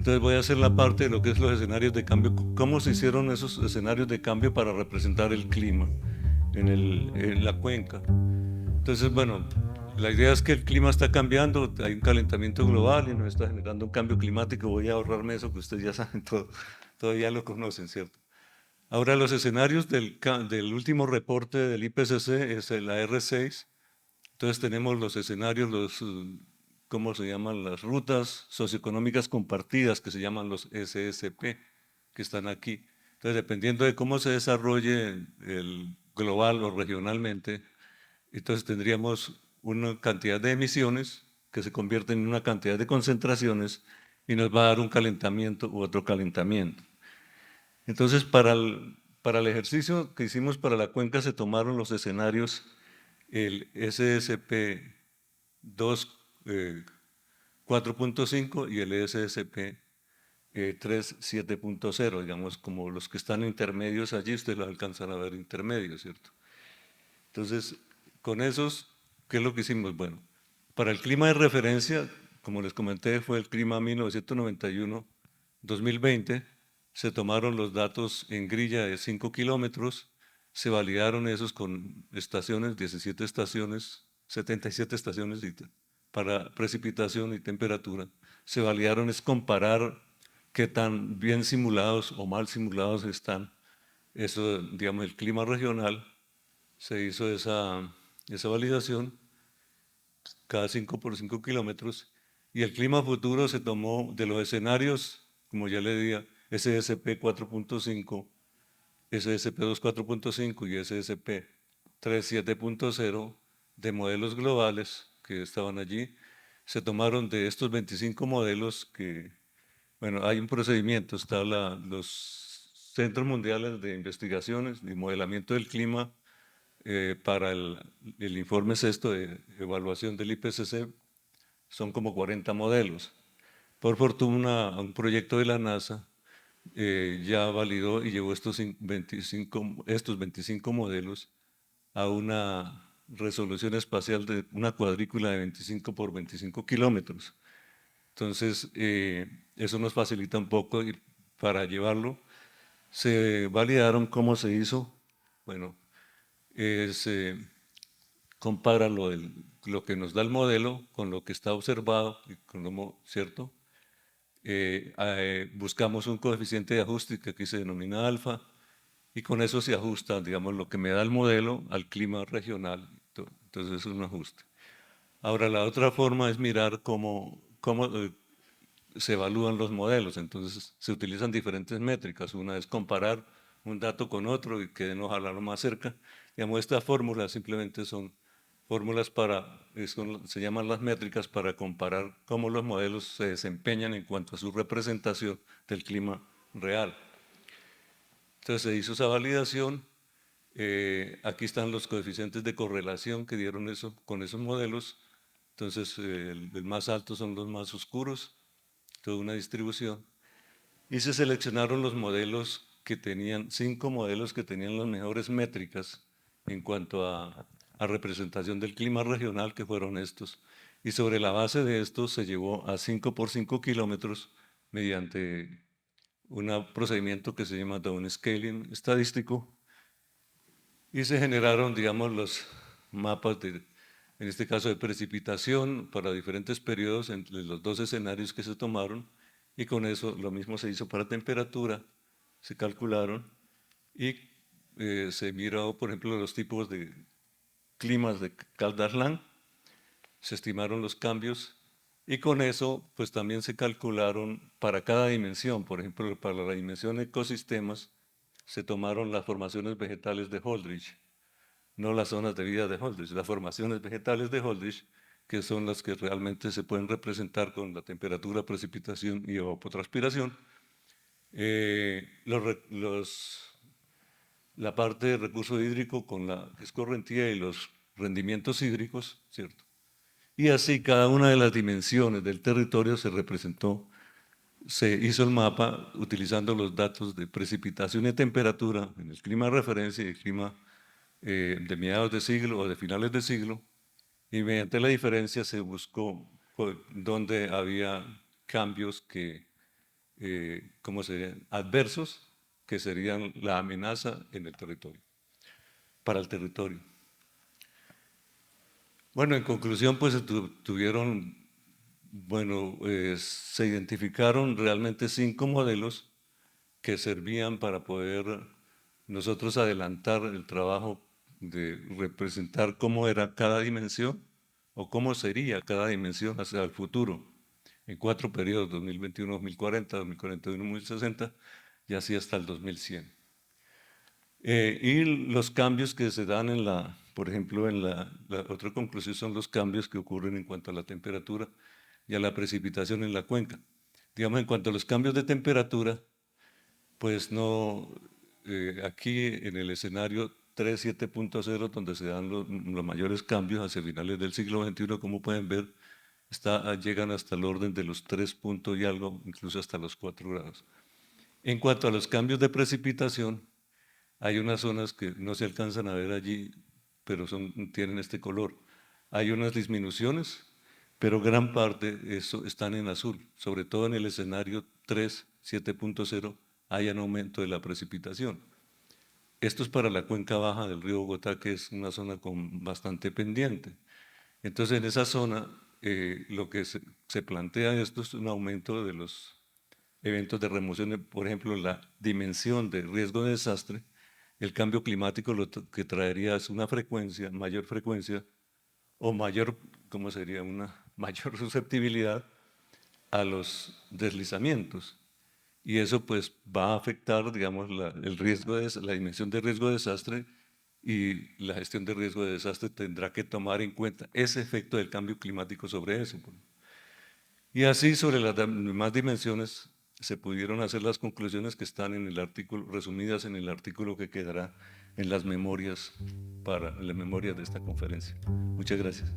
Entonces voy a hacer la parte de lo que es los escenarios de cambio, cómo se hicieron esos escenarios de cambio para representar el clima en la cuenca. Entonces, bueno, la idea es que el clima está cambiando, hay un calentamiento global y nos está generando un cambio climático. Voy a ahorrarme eso que ustedes ya saben todo, todavía lo conocen, ¿cierto? Ahora los escenarios del último reporte del IPCC es la R6. Entonces tenemos los escenarios, ¿cómo se llaman? Las rutas socioeconómicas compartidas, que se llaman los SSP, que están aquí. Entonces, dependiendo de cómo se desarrolle el global o regionalmente, entonces tendríamos una cantidad de emisiones que se convierten en una cantidad de concentraciones y nos va a dar un calentamiento u otro calentamiento. Entonces, para el ejercicio que hicimos para la cuenca se tomaron los escenarios, el SSP 2, 4.5 y el SSP 3, 7.0, digamos, como los que están intermedios allí, ustedes los alcanzan a ver intermedios, ¿cierto? Entonces, con esos, ¿qué es lo que hicimos? Bueno, para el clima de referencia, como les comenté, fue el clima 1991-2020, se tomaron los datos en grilla de 5 kilómetros, se validaron esos con estaciones, 17 estaciones, 77 estaciones para precipitación y temperatura. Se validaron es comparar qué tan bien simulados o mal simulados están, eso, digamos, el clima regional. Se hizo esa validación cada 5 por 5 kilómetros y el clima futuro se tomó de los escenarios, como ya le decía, SSP 4.5, SSP 2 4.5 y SSP 3 7.0 de modelos globales que estaban allí. Se tomaron de estos 25 modelos que, bueno, hay un procedimiento, están los Centros Mundiales de Investigaciones y Modelamiento del Clima para el informe sexto de evaluación del IPCC, son como 40 modelos. Por fortuna, un proyecto de la NASA ya validó y llevó estos 25 modelos a una resolución espacial de una cuadrícula de 25 por 25 kilómetros. Entonces, eso nos facilita un poco para llevarlo. Se validaron cómo se hizo. Bueno, se compara lo que nos da el modelo con lo que está observado, ¿cierto? Buscamos un coeficiente de ajuste que aquí se denomina alfa y con eso se ajusta, digamos, lo que me da el modelo al clima regional. Entonces es un ajuste. Ahora, la otra forma es mirar cómo se evalúan los modelos. Entonces se utilizan diferentes métricas. Una es comparar un dato con otro y que nos hablarlo más cerca. Digamos, estas fórmulas simplemente son fórmulas se llaman las métricas para comparar cómo los modelos se desempeñan en cuanto a su representación del clima real. Entonces se hizo esa validación. Aquí están los coeficientes de correlación que dieron eso con esos modelos. Entonces el más alto son los más oscuros, toda una distribución. Y se seleccionaron los modelos que tenían, 5 modelos que tenían las mejores métricas en cuanto a representación del clima regional, que fueron estos. Y sobre la base de estos se llevó a 5 por 5 kilómetros mediante un procedimiento que se llama downscaling estadístico y se generaron, digamos, los mapas en este caso de precipitación para diferentes periodos entre los dos escenarios que se tomaron y con eso lo mismo se hizo para temperatura, se calcularon y se miró, por ejemplo, los tipos de climas de Caldas-Lang, se estimaron los cambios y con eso pues también se calcularon para cada dimensión, por ejemplo, para la dimensión ecosistemas se tomaron las formaciones vegetales de Holdridge, no las zonas de vida de Holdridge, las formaciones vegetales de Holdridge, que son las que realmente se pueden representar con la temperatura, precipitación y evapotranspiración. La parte de recurso hídrico con la escorrentía y los rendimientos hídricos, ¿cierto? Y así cada una de las dimensiones del territorio se representó, se hizo el mapa utilizando los datos de precipitación y temperatura en el clima de referencia y el clima de mediados de siglo o de finales de siglo, y mediante la diferencia se buscó dónde había cambios que ¿cómo serían? Adversos, que serían la amenaza en el territorio, para el territorio. Bueno, en conclusión, pues tuvieron, bueno, se identificaron realmente 5 modelos que servían para poder nosotros adelantar el trabajo de representar cómo era cada dimensión o cómo sería cada dimensión hacia el futuro, en 4 periodos, 2021, 2040, 2041, 2060 y así hasta el 2100. Y los cambios que se dan en por ejemplo, la otra conclusión son los cambios que ocurren en cuanto a la temperatura y a la precipitación en la cuenca. Digamos, en cuanto a los cambios de temperatura, pues no, aquí en el escenario 3.7.0, donde se dan los mayores cambios hacia finales del siglo XXI, como pueden ver, llegan hasta el orden de los 3 puntos y algo, incluso hasta los 4 grados. En cuanto a los cambios de precipitación, hay unas zonas que no se alcanzan a ver allí, pero tienen este color. Hay unas disminuciones, pero gran parte de eso están en azul, sobre todo en el escenario 3.7.0 hay un aumento de la precipitación. Esto es para la cuenca baja del río Bogotá, que es una zona con bastante pendiente. Entonces, en esa zona, lo que se plantea esto es un aumento de los eventos de remoción, por ejemplo, la dimensión de riesgo de desastre. El cambio climático lo que traería es una frecuencia, mayor frecuencia o mayor, ¿cómo sería? Una mayor susceptibilidad a los deslizamientos. Y eso pues va a afectar, digamos, el riesgo la dimensión de riesgo de desastre, y la gestión de riesgo de desastre tendrá que tomar en cuenta ese efecto del cambio climático sobre eso. Y así sobre las demás dimensiones se pudieron hacer las conclusiones que están en el artículo, resumidas en el artículo que quedará en las memorias de esta conferencia. Muchas gracias.